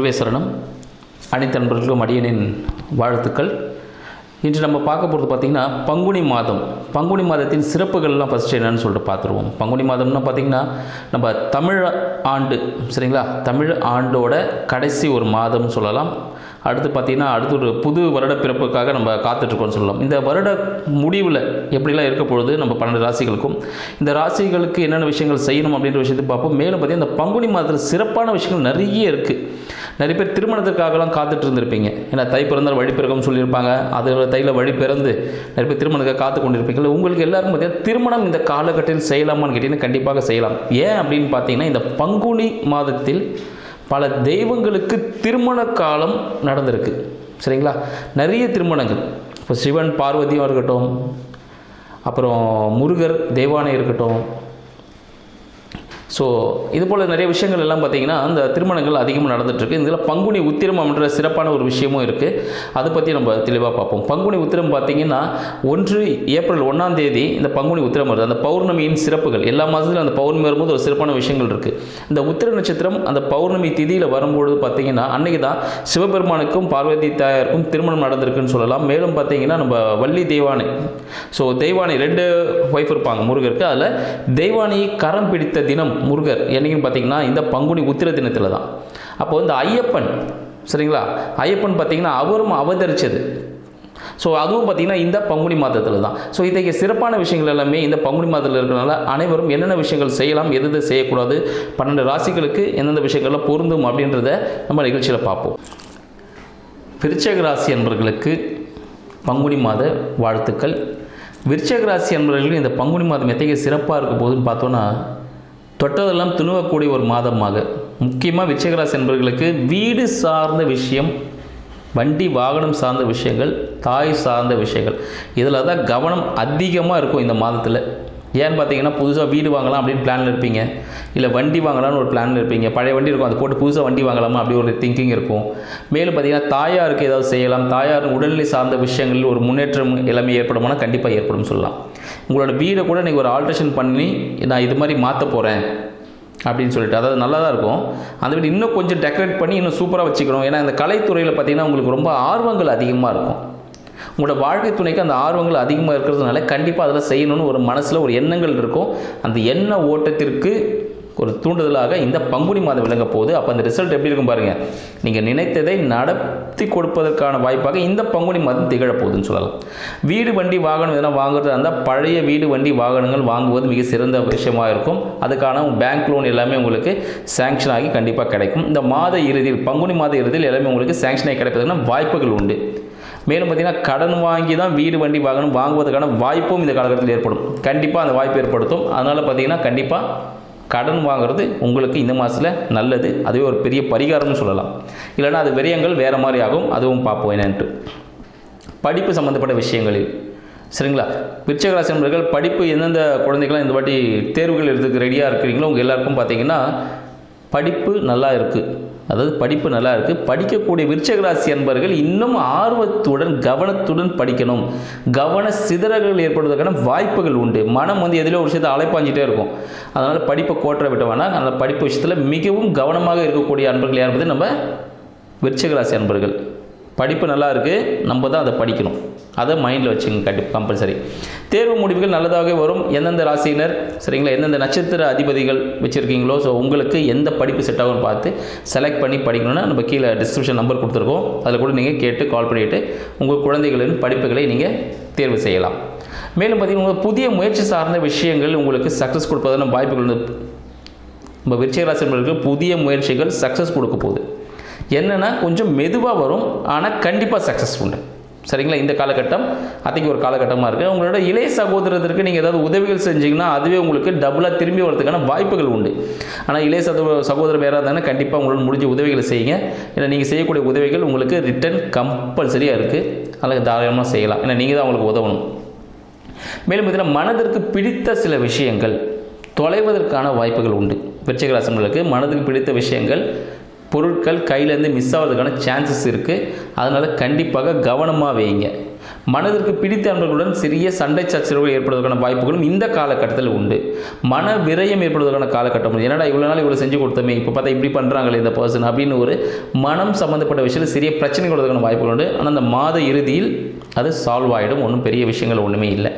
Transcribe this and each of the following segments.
குருவே சரணம். அனைத்து நண்பர்களுக்கும் அடியனின் வாழ்த்துக்கள். இன்று நம்ம பார்க்க போகிறது பார்த்திங்கன்னா பங்குனி மாதம். பங்குனி மாதத்தின் சிறப்புகள்லாம் ஃபஸ்ட்டு என்னென்னு சொல்லிட்டு பார்த்துருவோம். பங்குனி மாதம்னா பார்த்திங்கன்னா நம்ம தமிழ் ஆண்டு, சரிங்களா, தமிழ் ஆண்டோட கடைசி ஒரு மாதம்னு சொல்லலாம். அடுத்து பார்த்திங்கன்னா அடுத்து ஒரு புது வருட பிறப்புக்காக நம்ம காத்துட்ருக்கோம்னு சொல்லலாம். இந்த வருட முடிவில் எப்படிலாம் இருக்க பொழுது நம்ம 12 ராசிகளுக்கும் இந்த ராசிகளுக்கு என்னென்ன விஷயங்கள் செய்யணும் அப்படின்ற விஷயத்தை பார்ப்போம். மேலும் பார்த்திங்கன்னா இந்த பங்குனி மாதத்தில் சிறப்பான விஷயங்கள் நிறைய இருக்குது. நிறைய பேர் திருமணத்திற்காகலாம் காத்துட்டு இருந்திருப்பீங்க. ஏன்னா தை பிறந்தால் வழி பிறகும்னு சொல்லியிருப்பாங்க. அதில் தையில் வழி பிறந்து நிறைய பேர் திருமணத்துக்காக காத்து கொண்டிருப்பீங்க. உங்களுக்கு எல்லாருக்கும் பார்த்தீங்கன்னா திருமணம் இந்த காலகட்டத்தில் செய்யலாமான்னு கேட்டிங்கன்னா கண்டிப்பாக செய்யலாம். ஏன் அப்படின்னு பார்த்தீங்கன்னா இந்த பங்குனி மாதத்தில் பல தெய்வங்களுக்கு திருமண காலம் நடந்திருக்கு, சரிங்களா. நிறைய திருமணங்கள், இப்போ சிவன் பார்வதியும் இருக்கட்டும், அப்புறம் முருகர் தெய்வானை இருக்கட்டும். ஸோ இது போல் நிறைய விஷயங்கள் எல்லாம் பார்த்திங்கன்னா அந்த திருமணங்கள் அதிகமாக நடந்துகிட்ருக்கு. இதில் பங்குனி உத்திரம் என்ற சிறப்பான ஒரு விஷயமும் இருக்குது. அதை பற்றி நம்ம தெளிவாக பார்ப்போம். பங்குனி உத்திரம் பார்த்திங்கன்னா ஏப்ரல் 1 இந்த பங்குனி உத்திரம் வருது. அந்த பௌர்ணமியின் சிறப்புகள் எல்லா மாதத்துலையும் அந்த பௌர்ணமி வரும்போது ஒரு சிறப்பான விஷயங்கள் இருக்குது. இந்த உத்திர நட்சத்திரம் அந்த பௌர்ணமி திதியில் வரும்பொழுது பார்த்திங்கன்னா அன்றைக்கி தான் சிவபெருமானுக்கும் பார்வதி தாயாருக்கும் திருமணம் நடந்திருக்குன்னு சொல்லலாம். மேலும் பார்த்திங்கன்னா நம்ம வள்ளி தெய்வானை, ஸோ தெய்வானை 2 ஒய்ஃப் இருப்பாங்க முருகருக்கு. அதில் தெய்வானையை கரம் பிடித்த தினம் முருகர் என்னைக்குன்னு பார்த்தீங்கன்னா இந்த பங்குனி உத்திர தினத்தில் தான். அப்போது இந்த ஐயப்பன், சரிங்களா, ஐயப்பன் பார்த்தீங்கன்னா அவரும் அவதரித்தது. ஸோ அதுவும் பார்த்திங்கன்னா இந்த பங்குனி மாதத்தில் தான். ஸோ இன்றைக்கு சிறப்பான விஷயங்கள் எல்லாமே இந்த பங்குனி மாதத்தில் இருக்கிறனால அனைவரும் என்னென்ன விஷயங்கள் செய்யலாம், எது செய்யக்கூடாது, 12 ராசிகளுக்கு எந்தெந்த விஷயங்கள்லாம் பொருந்தும் அப்படின்றத நம்ம நிகழ்ச்சியில் பார்ப்போம். விருச்சிக ராசி என்பவர்களுக்கு பங்குனி மாத வாழ்த்துக்கள். விருச்சிக ராசி என்பவர்களுக்கு இந்த பங்குனி மாதம் எத்தகைய சிறப்பாக இருக்க போதுன்னு பார்த்தோன்னா தொட்டதெல்லாம் துணுவக்கூடிய ஒரு மாதமாக, முக்கியமாக விருச்சிக ராசி என்பவர்களுக்கு வீடு சார்ந்த விஷயம், வண்டி வாகனம் சார்ந்த விஷயங்கள், தாய் சார்ந்த விஷயங்கள், இதில் தான் கவனம் அதிகமாக இருக்கும் இந்த மாதத்தில். ஏன்னு பார்த்தீங்கன்னா புதுசாக வீடு வாங்கலாம் அப்படின்னு பிளானில் இருப்பீங்க, இல்லை வண்டி வாங்கலாம்னு ஒரு பிளானில் இருப்பீங்க. பழைய வண்டி இருக்கும், அதை போட்டு புதுசாக வண்டி வாங்கலாமா அப்படி ஒரு திங்கிங் இருக்கும். மேலும் பார்த்தீங்கன்னா தாயாருக்கு ஏதாவது செய்யலாம், தாயார் உடல்நிலை சார்ந்த விஷயங்களில் ஒரு முன்னேற்றம் எல்லாமே ஏற்படுமானா கண்டிப்பாக ஏற்படும் சொல்லலாம். உங்களோட வீடை கூட நீங்கள் ஒரு ஆல்ட்ரேஷன் பண்ணி நான் இது மாதிரி மாற்ற போகிறேன் அப்படின்னு சொல்லிட்டு, அதாவது நல்லா தான் இருக்கும். அந்த வீடு இன்னும் கொஞ்சம் டெக்கரேட் பண்ணி இன்னும் சூப்பராக வச்சுக்கணும். ஏன்னா இந்த கலைத்துறையில் பார்த்திங்கன்னா உங்களுக்கு ரொம்ப ஆர்வங்கள் அதிகமாக இருக்கும். உங்களோட வாழ்க்கை துணைக்கு அந்த ஆர்வங்கள் அதிகமாக இருக்கிறதுனால கண்டிப்பாக அதில் செய்யணும்னு ஒரு மனசில் ஒரு எண்ணங்கள் இருக்கும். அந்த எண்ண ஓட்டத்திற்கு ஒரு தூண்டுதலாக இந்த பங்குனி மாதம் விளங்க போகுது. அப்போ அந்த ரிசல்ட் எப்படி இருக்கும் பாருங்கள். நீங்கள் நினைத்ததை நடத்தி கொடுப்பதற்கான வாய்ப்பாக இந்த பங்குனி மாதம் திகழப்போகுதுன்னு சொல்லலாம். வீடு வண்டி வாகனம் இதெல்லாம் வாங்குறது இருந்தால் பழைய வீடு வண்டி வாகனங்கள் வாங்குவது மிக சிறந்த விஷயமாக இருக்கும். அதுக்கான பேங்க் லோன் எல்லாமே உங்களுக்கு சேங்ஷன் ஆகி கண்டிப்பாக கிடைக்கும். இந்த மாத இறுதியில், பங்குனி மாத இறுதியில் எல்லாமே உங்களுக்கு சேங்ஷன் ஆகி கிடைப்பதற்கான வாய்ப்புகள் உண்டு. மேலும் பார்த்திங்கன்னா கடன் வாங்கி தான் வீடு வண்டி வாகனம் வாங்குவதற்கான வாய்ப்பும் இந்த காலகட்டத்தில் ஏற்படும். கண்டிப்பாக அந்த வாய்ப்பு ஏற்படுத்தும். அதனால் பார்த்திங்கன்னா கண்டிப்பாக கடன் வாங்குறது உங்களுக்கு இந்த மாதத்தில் நல்லது. அதுவே ஒரு பெரிய பரிகாரம்னு சொல்லலாம். இல்லைனா அது விரயங்கள் வேறு மாதிரி ஆகும். அதுவும் பார்ப்போம் என்னன்ட்டு. படிப்பு சம்மந்தப்பட்ட விஷயங்களில், சரிங்களா, விருச்சிக ராசி நண்பர்கள் படிப்பு எந்தெந்த குழந்தைகளாம் இந்த வாட்டி தேர்வுகள் எடுத்துக்க ரெடியாக இருக்கிறீங்களோ உங்கள் எல்லாருக்கும் பார்த்திங்கன்னா படிப்பு நல்லா இருக்குது. அதாவது படிப்பு நல்லா இருக்குது. படிக்கக்கூடிய விருச்சிக ராசி என்பவர்கள் இன்னும் ஆர்வத்துடன் கவனத்துடன் படிக்கணும். கவன சிதறல்கள் ஏற்படுவதற்கான வாய்ப்புகள் உண்டு. மனம் எதிலோ ஒரு விஷயத்தை அலைப்பாஞ்சிட்டே இருக்கும். அதனால் படிப்பை கோட்டை விட்ட வேணாம். அந்த படிப்பு விஷயத்தில் மிகவும் கவனமாக இருக்கக்கூடிய அன்பர்கள் யார் என்பது நம்ம விருச்சிக ராசி அன்பர்கள். படிப்பு நல்லா இருக்குது, நம்ம தான் அதை படிக்கணும். அதை மைண்டில் வச்சுங்க கம்பல்சரி. தேர்வு முடிவுகள் நல்லதாக வரும். எந்தெந்த ராசியினர், சரிங்களா, எந்தெந்த நட்சத்திர அதிபதிகள் வச்சுருக்கீங்களோ, ஸோ உங்களுக்கு எந்த படிப்பு செட் ஆகும்னு பார்த்து செலக்ட் பண்ணி படிக்கணும்னா நம்ம கீழே டிஸ்கிரிப்ஷன் நம்பர் கொடுத்துருக்கோம். அதில் கூட நீங்கள் கேட்டு கால் பண்ணிவிட்டு உங்கள் குழந்தைகளின் படிப்புகளை நீங்கள் தேர்வு செய்யலாம். மேலும் பார்த்தீங்கன்னா புதிய முயற்சி சார்ந்த விஷயங்கள் உங்களுக்கு சக்ஸஸ் கொடுப்பதான வாய்ப்புகள் உண்டு. நம்ம விருச்சிக ராசி நண்பர்களுக்கு புதிய முயற்சிகள் சக்ஸஸ் கொடுக்க போகுது. என்னென்னா கொஞ்சம் மெதுவாக வரும், ஆனால் கண்டிப்பாக சக்ஸஸ் உண்டு, சரிங்களா. இந்த காலகட்டம் அதுக்கு ஒரு காலகட்டமாக இருக்குது. உங்களோட இளைய சகோதரத்திற்கு நீங்கள் ஏதாவது உதவிகள் செஞ்சிங்கன்னா அதுவே உங்களுக்கு டபுளாக திரும்பி வரதுக்கான வாய்ப்புகள் உண்டு. ஆனால் இளைய சகோதரர் வேறு இருந்தாலும் கண்டிப்பாக உங்களோட முடிஞ்ச உதவிகளை செய்யுங்க. ஏன்னா நீங்கள் செய்யக்கூடிய உதவிகள் உங்களுக்கு ரிட்டர்ன் கம்பல்சரியாக இருக்குது. அதில் தாராளமாக செய்யலாம். ஏன்னா நீங்கள் தான் அவங்களுக்கு உதவணும். மேலும் பார்த்தீங்கன்னா மனதிற்கு பிடித்த சில விஷயங்கள் தொலைவதற்கான வாய்ப்புகள் உண்டு. விருச்சிக ராசி நண்பர்களுக்கு மனதுக்கு பிடித்த விஷயங்கள், பொருட்கள் கையிலேருந்து மிஸ் ஆகிறதுக்கான சான்சஸ் இருக்குது. அதனால் கண்டிப்பாக கவனமாக வைங்க. மனதிற்கு பிடித்த நண்பர்களுடன் சிறிய சண்டை சச்சரவுகள் ஏற்படுவதற்கான வாய்ப்புகளும் இந்த காலகட்டத்தில் உண்டு. மன விரயம் ஏற்படுவதற்கான காலகட்டம். என்னடா இவ்வளோ நாள் இவ்வளோ செஞ்சு கொடுத்தோமே, இப்போ பார்த்தா இப்படி பண்ணுறாங்களே இந்த பர்சன் அப்படின்னு ஒரு மனம் சம்மந்தப்பட்ட விஷயத்தில் சிறிய பிரச்சனைகள் வருவதற்கான வாய்ப்புகள் உண்டு. ஆனால் அந்த மாத இறுதியில் அது சால்வ் ஆகிடும். ஒன்றும் பெரிய விஷயங்கள் ஒன்றுமே இல்லை.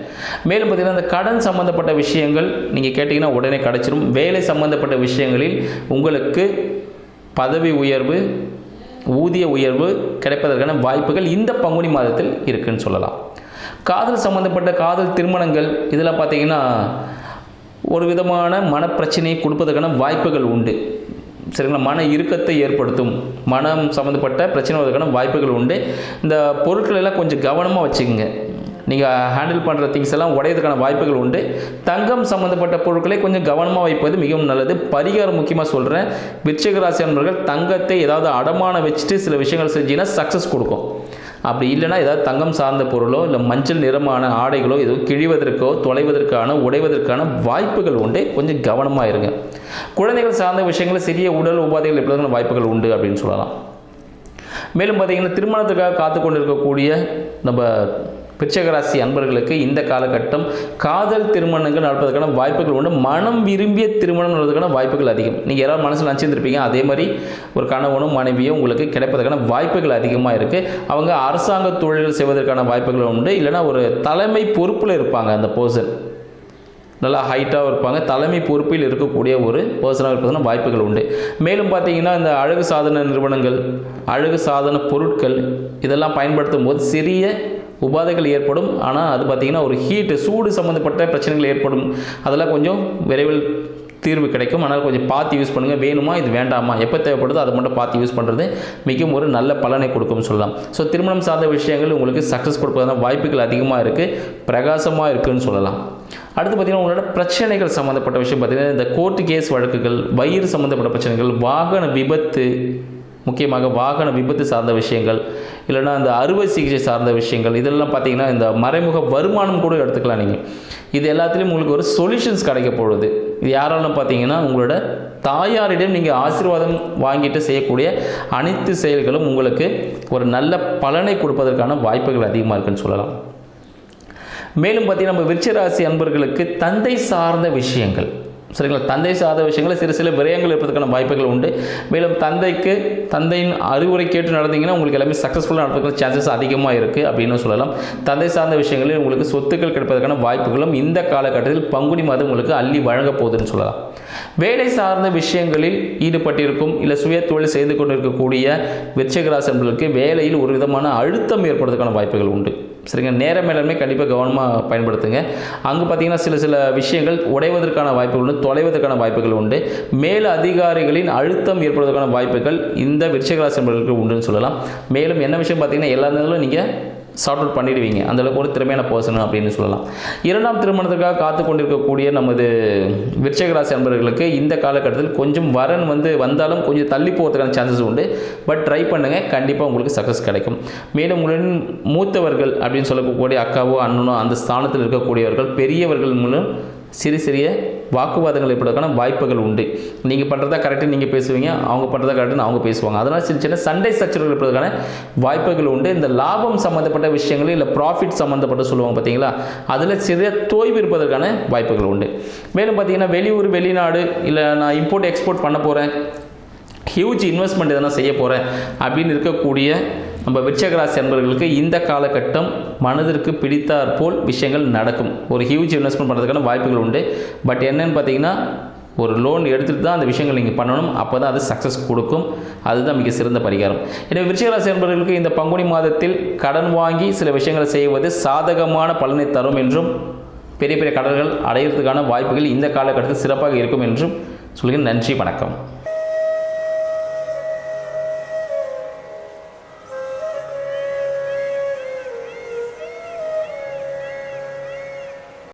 மேலும் பார்த்திங்கன்னா இந்த கடன் சம்மந்தப்பட்ட விஷயங்கள் நீங்கள் கேட்டிங்கன்னா உடனே கிடச்சிடும். வேலை சம்மந்தப்பட்ட விஷயங்களில் உங்களுக்கு பதவி உயர்வு, ஊதிய உயர்வு கிடைப்பதற்கான வாய்ப்புகள் இந்த பங்குனி மாதத்தில் இருக்குன்னு சொல்லலாம். காதல் சம்மந்தப்பட்ட காதல் திருமணங்கள் இதெல்லாம் பார்த்திங்கன்னா ஒரு விதமான மனப்பிரச்சனையை கொடுப்பதற்கான வாய்ப்புகள் உண்டு. சரிங்களா? மன இறுக்கத்தை ஏற்படுத்தும், மனம் சம்மந்தப்பட்ட பிரச்சனை வருவதற்கான வாய்ப்புகள் உண்டு. இந்த பொருட்கள் எல்லாம் கொஞ்சம் கவனமாக வச்சுக்கோங்க. நீங்கள் ஹேண்டில் பண்ணுற திங்ஸ் எல்லாம் உடையதுக்கான வாய்ப்புகள் உண்டு. தங்கம் சம்மந்தப்பட்ட பொருட்களை கொஞ்சம் கவனமாக வைப்பது மிகவும் நல்லது. பரிகாரம் முக்கியமாக சொல்கிறேன், விருச்சிக ராசி நண்பர்கள் தங்கத்தை ஏதாவது அடமானம் வச்சுட்டு சில விஷயங்கள் செஞ்சீங்கன்னா சக்ஸஸ் கொடுக்கும். அப்படி இல்லைனா ஏதாவது தங்கம் சார்ந்த பொருளோ இல்லை மஞ்சள் நிறமான ஆடைகளோ ஏதோ கிழிவதற்கோ தொலைவதற்கான உடைவதற்கான வாய்ப்புகள் உண்டு. கொஞ்சம் கவனமாக இருங்க. குழந்தைகள் சார்ந்த விஷயங்களில் சிறிய உடல் உபாதைகள் எப்படியான வாய்ப்புகள் உண்டு அப்படின்னு சொல்லலாம். மேலும் பார்த்தீங்கன்னா திருமணத்துக்காக காத்து கொண்டு இருக்கக்கூடிய நம்ம விருச்சிக ராசி அன்பர்களுக்கு இந்த காலகட்டம் காதல் திருமணங்கள் நடப்பதற்கான வாய்ப்புகள் உண்டு. மனம் விரும்பிய திருமணம் நடப்பதற்கான வாய்ப்புகள் அதிகம். நீங்கள் யாராவது மனசில் நினச்சிருந்துருப்பீங்க, அதே மாதிரி ஒரு கணவனும் மனைவியும் உங்களுக்கு கிடைப்பதற்கான வாய்ப்புகள் அதிகமாக இருக்குது. அவங்க அரசாங்க தொழில்கள் செய்வதற்கான வாய்ப்புகள் உண்டு. இல்லைனா ஒரு தலைமை பொறுப்பில் இருப்பாங்க. அந்த பர்சன் நல்லா ஹைட்டாக இருப்பாங்க, தலைமை பொறுப்பில் இருக்கக்கூடிய ஒரு பர்சனாக இருப்பதற்கான வாய்ப்புகள் உண்டு. மேலும் பார்த்தீங்கன்னா இந்த அழகு சாதன நிறுவனங்கள், அழகு சாதன பொருட்கள் இதெல்லாம் பயன்படுத்தும் போது சிறிய உபாதைகள் ஏற்படும். ஆனால் அது பார்த்திங்கன்னா ஒரு சூடு சம்மந்தப்பட்ட பிரச்சனைகள் ஏற்படும். அதெல்லாம் கொஞ்சம் விரைவில் தீர்வு கிடைக்கும். ஆனால் கொஞ்சம் பார்த்து யூஸ் பண்ணுங்கள். வேணுமா இது வேண்டாமா, எப்போ தேவைப்படுதோ அதை மட்டும் பார்த்து யூஸ் பண்ணுறது மிகவும் ஒரு நல்ல பலனை கொடுக்கும்னு சொல்லலாம். ஸோ திருமணம் சார்ந்த விஷயங்கள் உங்களுக்கு சக்ஸஸ் கொடுப்பதான வாய்ப்புகள் அதிகமாக இருக்குது, பிரகாசமாக இருக்குதுன்னு சொல்லலாம். அடுத்து பார்த்திங்கன்னா உங்களோட பிரச்சனைகள் சம்மந்தப்பட்ட விஷயம் பார்த்திங்கன்னா இந்த கோர்ட்டு கேஸ் வழக்குகள், வயிறு சம்மந்தப்பட்ட பிரச்சனைகள், வாகன விபத்து, முக்கியமாக வாகன விபத்து சார்ந்த விஷயங்கள், இல்லைனா இந்த அறுவை சிகிச்சை சார்ந்த விஷயங்கள், இதெல்லாம் பார்த்திங்கன்னா இந்த மறைமுக வருமானம் கூட எடுத்துக்கலாம். நீங்கள் இது எல்லாத்துலேயும் உங்களுக்கு ஒரு சொல்யூஷன்ஸ் கிடைக்க போகுது. இது யாராலும் பார்த்தீங்கன்னா உங்களோட தாயாரிடம் நீங்கள் ஆசீர்வாதம் வாங்கிட்டு செய்யக்கூடிய அனைத்து செயல்களும் உங்களுக்கு ஒரு நல்ல பலனை கொடுப்பதற்கான வாய்ப்புகள் அதிகமாக இருக்குன்னு சொல்லலாம். மேலும் பார்த்தீங்கன்னா நம்ம விருச்சிக ராசி அன்பர்களுக்கு தந்தை சார்ந்த விஷயங்கள், சரிங்களா, தந்தை சார்ந்த விஷயங்கள் சில விரயங்கள் இருப்பதற்கான வாய்ப்புகள் உண்டு. மேலும் தந்தையின் அறிவுரை கேட்டு நடந்தீங்கன்னா உங்களுக்கு எல்லாமே சக்ஸஸ்ஃபுல்லாக நடப்பதற்கான சான்சஸ் அதிகமாக இருக்குது அப்படின்னு சொல்லலாம். தந்தை சார்ந்த விஷயங்களில் உங்களுக்கு சொத்துக்கள் கிடைப்பதற்கான வாய்ப்புகளும் இந்த காலகட்டத்தில் பங்குனி மாதம் உங்களுக்கு அள்ளி வழங்க போகுதுன்னு சொல்லலாம். வேலை சார்ந்த விஷயங்களில் ஈடுபட்டிருக்கும் இல்லை சுய தொழில் செய்து கொண்டிருக்கக்கூடிய விருச்சிக ராசி அன்பர்களுக்கு வேலையில் ஒரு விதமான அழுத்தம் ஏற்படுவதற்கான வாய்ப்புகள் உண்டு. சரிங்க, நேர மேலாண்மை கண்டிப்பாக கவனமாக பயன்படுத்துங்க. அங்கே பார்த்தீங்கன்னா சில விஷயங்கள் உடைவதற்கான வாய்ப்புகள் உண்டு, தொலைவதற்கான வாய்ப்புகள் உண்டு. மேல் அதிகாரிகளின் அழுத்தம் ஏற்படுவதற்கான வாய்ப்புகள் இந்த விருச்சிக ராசி அன்பர்களுக்கு உண்டுன்னு சொல்லலாம். மேலும் என்ன விஷயம் பார்த்தீங்கன்னா எல்லா நேரத்திலும் நீங்கள் சார்ட் அவுட் பண்ணிடுவீங்க, அந்தளவுக்கு ஒரு திறமையான பர்சன் அப்படின்னு சொல்லலாம். இரண்டாம் திருமணத்துக்காக காத்து கொண்டிருக்கக்கூடிய நமது விருச்சிக ராசி அன்பர்களுக்கு இந்த காலகட்டத்தில் கொஞ்சம் வரன் வந்தாலும் கொஞ்சம் தள்ளி போகிறதுக்கான சான்சஸ் உண்டு. பட் ட்ரை பண்ணுங்கள், கண்டிப்பாக உங்களுக்கு சக்ஸஸ் கிடைக்கும். மேலும் உங்களின் மூத்தவர்கள் அப்படின்னு சொல்லக்கூடிய அக்காவோ அண்ணனோ அந்த ஸ்தானத்தில் இருக்கக்கூடியவர்கள் பெரியவர்கள் மூலம் சிறிய வாக்குவாதங்கள் ஏற்படுவதற்கான வாய்ப்புகள் உண்டு. நீங்கள் பண்ணுறதா கரெக்டாக நீங்கள் பேசுவீங்க, அவங்க பண்ணுறதா கரெக்டாக அவங்க பேசுவாங்க. அதனால் சின்ன சண்டை சச்சரவுகள் ஏற்படுவதற்கான வாய்ப்புகள் உண்டு. இந்த லாபம் சம்மந்தப்பட்ட விஷயங்கள் இல்லை ப்ராஃபிட் சம்மந்தப்பட்ட சொல்லுவாங்க பார்த்தீங்களா, அதில் சிறிய தொய்வு இருப்பதற்கான வாய்ப்புகள் உண்டு. மேலும் பார்த்தீங்கன்னா வெளியூர் வெளிநாடு இல்லை நான் இம்போர்ட் எக்ஸ்போர்ட் பண்ண போகிறேன், ஹியூஜ் இன்வெஸ்ட்மெண்ட் எதனா செய்ய போகிறேன் அப்படின்னு இருக்கக்கூடிய நம்ம விருச்சிக ராசி அன்பர்களுக்கு இந்த காலகட்டம் மனதிற்கு பிடித்தாற் போல் விஷயங்கள் நடக்கும். ஒரு ஹியூஜ் இன்வெஸ்ட்மெண்ட் பண்ணுறதுக்கான வாய்ப்புகள் உண்டு. பட் என்னன்னு பார்த்தீங்கன்னா ஒரு லோன் எடுத்துகிட்டு தான் அந்த விஷயங்கள் நீங்கள் பண்ணணும், அப்போ தான் அது சக்ஸஸ் கொடுக்கும். அதுதான் மிக சிறந்த பரிகாரம். எனவே விருச்சிக ராசி அன்பர்களுக்கு இந்த பங்குனி மாதத்தில் கடன் வாங்கி சில விஷயங்களை செய்வது சாதகமான பலனை தரும் என்றும் பெரிய கடன்கள் அடையிறதுக்கான வாய்ப்புகள் இந்த காலகட்டத்தில் சிறப்பாக இருக்கும் என்றும் சொல்கிறேன். நன்றி, வணக்கம்.